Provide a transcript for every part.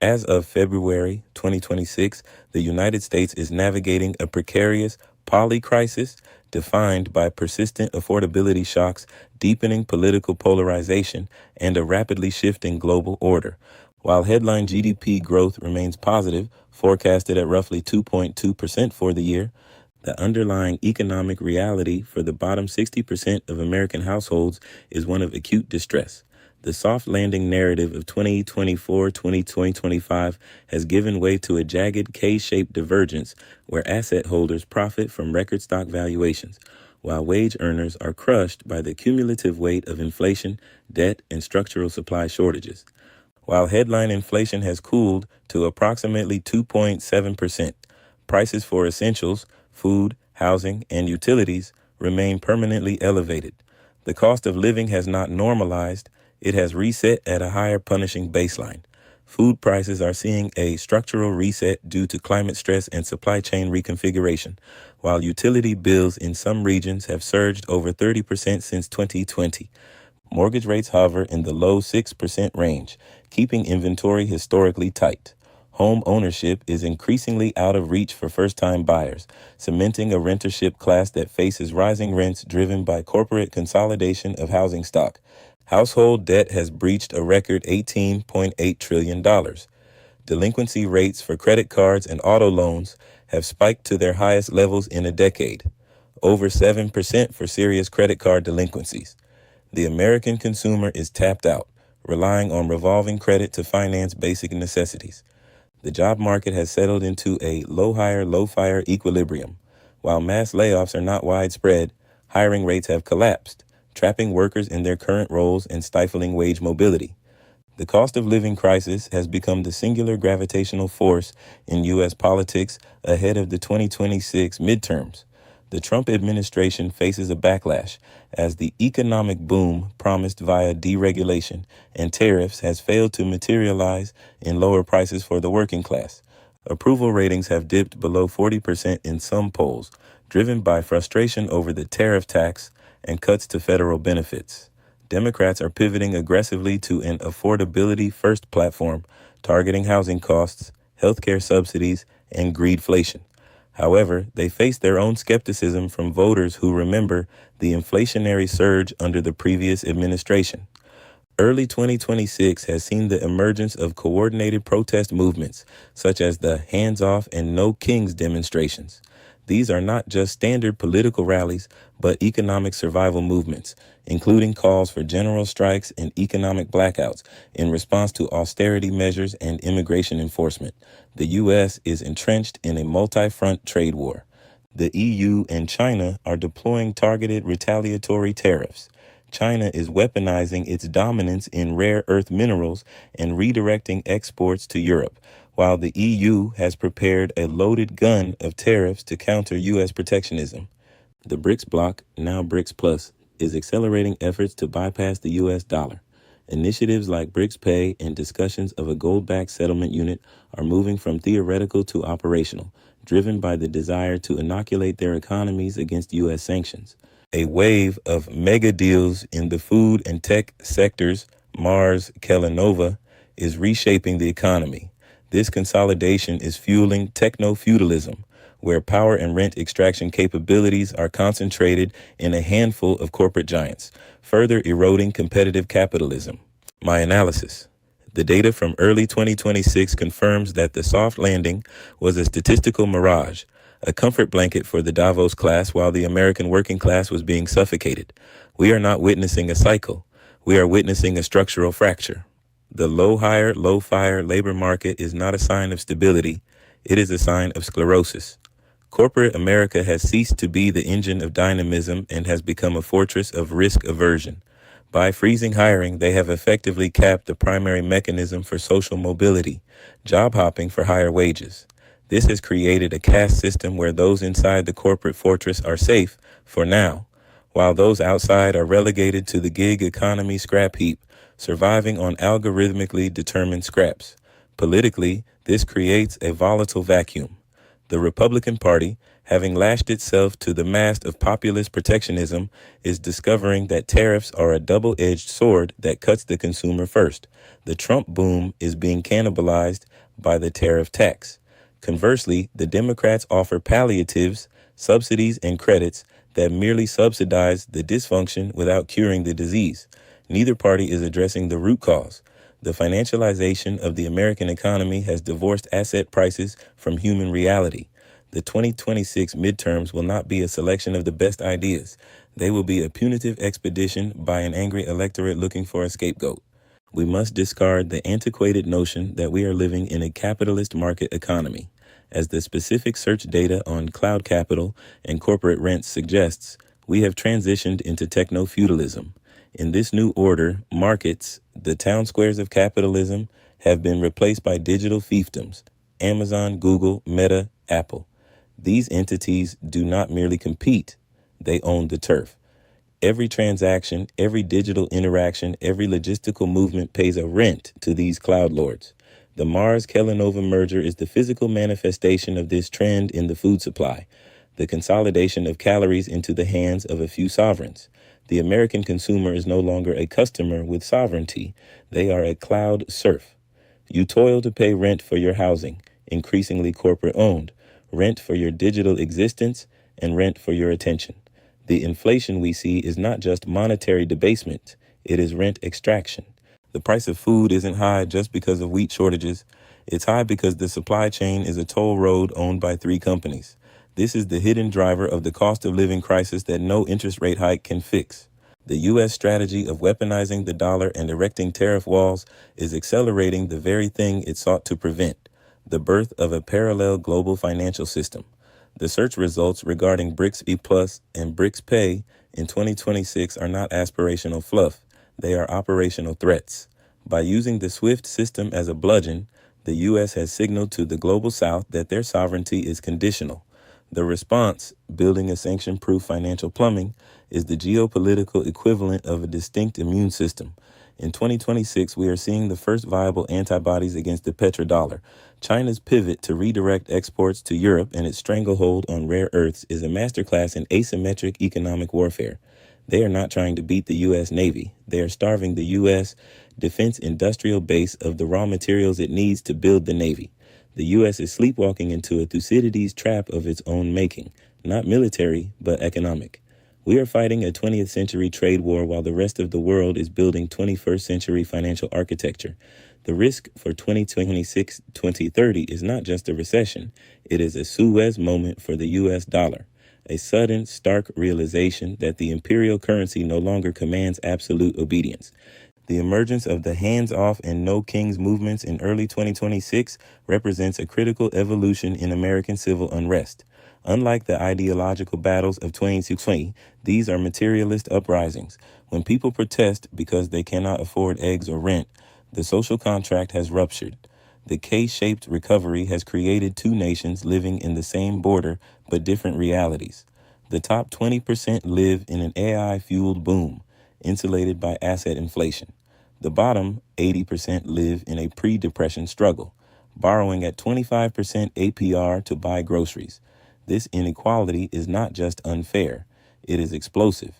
As of February 2026, the United States is navigating a precarious poly-crisis defined by persistent affordability shocks, deepening political polarization, and a rapidly shifting global order. While headline GDP growth remains positive, forecasted at roughly 2.2% for the year, the underlying economic reality for the bottom 60% of American households is one of acute distress. The soft landing narrative of 2024-2025 has given way to a jagged K-shaped divergence where asset holders profit from record stock valuations, while wage earners are crushed by the cumulative weight of inflation, debt, and structural supply shortages. While headline inflation has cooled to approximately 2.7%, prices for essentials, food, housing, and utilities remain permanently elevated. The cost of living has not normalized, it has reset at a higher punishing baseline. Food prices are seeing a structural reset due to climate stress and supply chain reconfiguration, while utility bills in some regions have surged over 30% since 2020. Mortgage rates hover in the low 6% range, keeping inventory historically tight. Home ownership is increasingly out of reach for first-time buyers, cementing a rentership class that faces rising rents driven by corporate consolidation of housing stock. Household debt has breached a record $18.8 trillion. Delinquency rates for credit cards and auto loans have spiked to their highest levels in a decade, over 7% for serious credit card delinquencies. The American consumer is tapped out, relying on revolving credit to finance basic necessities. The job market has settled into a low-hire, low-fire equilibrium. While mass layoffs are not widespread, hiring rates have collapsed, trapping workers in their current roles and stifling wage mobility. The cost of living crisis has become the singular gravitational force in U.S. politics ahead of the 2026 midterms. The Trump administration faces a backlash as the economic boom promised via deregulation and tariffs has failed to materialize in lower prices for the working class. Approval ratings have dipped below 40% in some polls, driven by frustration over the tariff tax and cuts to federal benefits. Democrats are pivoting aggressively to an affordability-first platform, targeting housing costs, healthcare subsidies, and greedflation. However, they face their own skepticism from voters who remember the inflationary surge under the previous administration. Early 2026 has seen the emergence of coordinated protest movements, such as the Hands Off and No Kings demonstrations. These are not just standard political rallies, but economic survival movements, including calls for general strikes and economic blackouts in response to austerity measures and immigration enforcement. The U.S. is entrenched in a multi-front trade war. The EU and China are deploying targeted retaliatory tariffs. China is weaponizing its dominance in rare earth minerals and redirecting exports to Europe, while the EU has prepared a loaded gun of tariffs to counter U.S. protectionism. The BRICS bloc, now BRICS Plus, is accelerating efforts to bypass the U.S. dollar. Initiatives like BRICS Pay and discussions of a gold-backed settlement unit are moving from theoretical to operational, driven by the desire to inoculate their economies against U.S. sanctions. A wave of mega deals in the food and tech sectors, Mars, Kellanova, is reshaping the economy. This consolidation is fueling techno-feudalism, where power and rent extraction capabilities are concentrated in a handful of corporate giants, further eroding competitive capitalism. My analysis. The data from early 2026 confirms that the soft landing was a statistical mirage, a comfort blanket for the Davos class while the American working class was being suffocated. We are not witnessing a cycle. We are witnessing a structural fracture. The low-hire, low-fire labor market is not a sign of stability. It is a sign of sclerosis. Corporate America has ceased to be the engine of dynamism and has become a fortress of risk aversion. By freezing hiring, they have effectively capped the primary mechanism for social mobility, job hopping for higher wages. This has created a caste system where those inside the corporate fortress are safe, for now, while those outside are relegated to the gig economy scrap heap, surviving on algorithmically determined scraps. Politically, this creates a volatile vacuum. The Republican Party, having lashed itself to the mast of populist protectionism, is discovering that tariffs are a double-edged sword that cuts the consumer first. The Trump boom is being cannibalized by the tariff tax. Conversely, the Democrats offer palliatives, subsidies, and credits that merely subsidize the dysfunction without curing the disease. Neither party is addressing the root cause. The financialization of the American economy has divorced asset prices from human reality. The 2026 midterms will not be a selection of the best ideas. They will be a punitive expedition by an angry electorate looking for a scapegoat. We must discard the antiquated notion that we are living in a capitalist market economy. As the specific search data on cloud capital and corporate rents suggests, we have transitioned into techno-feudalism. In this new order, markets, the town squares of capitalism, have been replaced by digital fiefdoms: Amazon, Google, Meta, Apple. These entities do not merely compete, they own the turf. Every transaction, every digital interaction, every logistical movement pays a rent to these cloud lords. The Mars-Kellanova merger is the physical manifestation of this trend in the food supply, the consolidation of calories into the hands of a few sovereigns. The American consumer is no longer a customer with sovereignty. They are a cloud serf. You toil to pay rent for your housing, increasingly corporate-owned, rent for your digital existence, and rent for your attention. The inflation we see is not just monetary debasement, it is rent extraction. The price of food isn't high just because of wheat shortages. It's high because the supply chain is a toll road owned by 3 companies. This is the hidden driver of the cost of living crisis that no interest rate hike can fix. The U.S. strategy of weaponizing the dollar and erecting tariff walls is accelerating the very thing it sought to prevent: the birth of a parallel global financial system. The search results regarding BRICS E Plus and BRICS Pay in 2026 are not aspirational fluff. They are operational threats. By using the SWIFT system as a bludgeon, the U.S. has signaled to the global South that their sovereignty is conditional. The response, building a sanction-proof financial plumbing, is the geopolitical equivalent of a distinct immune system. In 2026, we are seeing the first viable antibodies against the petrodollar. China's pivot to redirect exports to Europe and its stranglehold on rare earths is a masterclass in asymmetric economic warfare. They are not trying to beat the U.S. Navy. They are starving the U.S. defense industrial base of the raw materials it needs to build the Navy. The U.S. is sleepwalking into a Thucydides trap of its own making, not military, but economic. We are fighting a 20th century trade war while the rest of the world is building 21st century financial architecture. The risk for 2026-2030 is not just a recession. It is a Suez moment for the U.S. dollar, a sudden, stark realization that the imperial currency no longer commands absolute obedience. The emergence of the hands-off and no kings movements in early 2026 represents a critical evolution in American civil unrest. Unlike the ideological battles of 2020, these are materialist uprisings. When people protest because they cannot afford eggs or rent, the social contract has ruptured. The K-shaped recovery has created 2 nations living in the same border but different realities. The top 20% live in an AI-fueled boom, insulated by asset inflation. The bottom 80% live in a pre-depression struggle, borrowing at 25% APR to buy groceries. This inequality is not just unfair, it is explosive.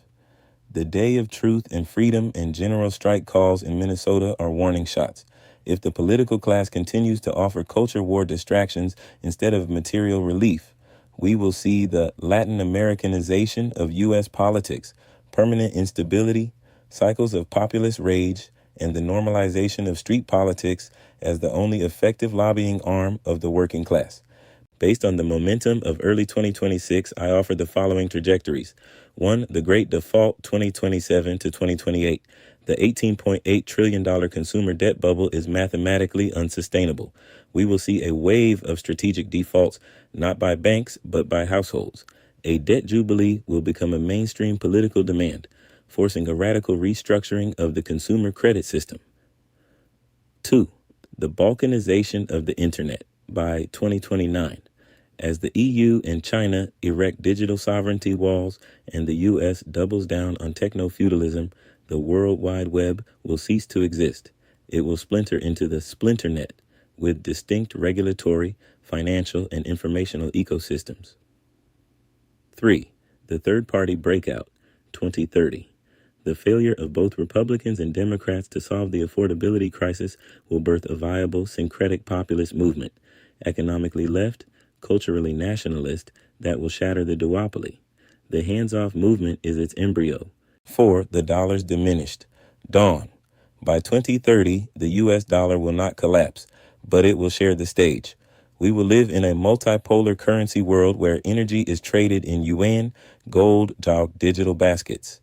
The day of truth and freedom and general strike calls in Minnesota are warning shots. If the political class continues to offer culture war distractions instead of material relief, we will see the Latin Americanization of U.S. politics, permanent instability, cycles of populist rage, and the normalization of street politics as the only effective lobbying arm of the working class. Based on the momentum of early 2026, I offer the following trajectories. 1. The Great Default 2027 to 2028. The $18.8 trillion consumer debt bubble is mathematically unsustainable. We will see a wave of strategic defaults, not by banks, but by households. A debt jubilee will become a mainstream political demand, forcing a radical restructuring of the consumer credit system. 2. The balkanization of the internet by 2029. As the EU and China erect digital sovereignty walls and the U.S. doubles down on techno-feudalism, the World Wide Web will cease to exist. It will splinter into the splinternet with distinct regulatory, financial, and informational ecosystems. 3. The Third Party Breakout, 2030. The failure of both Republicans and Democrats to solve the affordability crisis will birth a viable syncretic populist movement, economically left, culturally nationalist, that will shatter the duopoly. The hands-off movement is its embryo. 4. The dollar's diminished. Dawn. By 2030, the U.S. dollar will not collapse, but it will share the stage. We will live in a multipolar currency world where energy is traded in yuan, gold, digital baskets.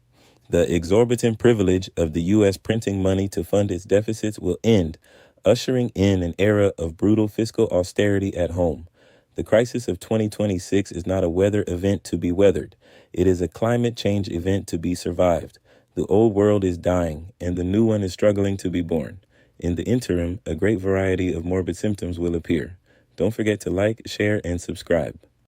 The exorbitant privilege of the U.S. printing money to fund its deficits will end, ushering in an era of brutal fiscal austerity at home. The crisis of 2026 is not a weather event to be weathered. It is a climate change event to be survived. The old world is dying, and the new one is struggling to be born. In the interim, a great variety of morbid symptoms will appear. Don't forget to like, share, and subscribe.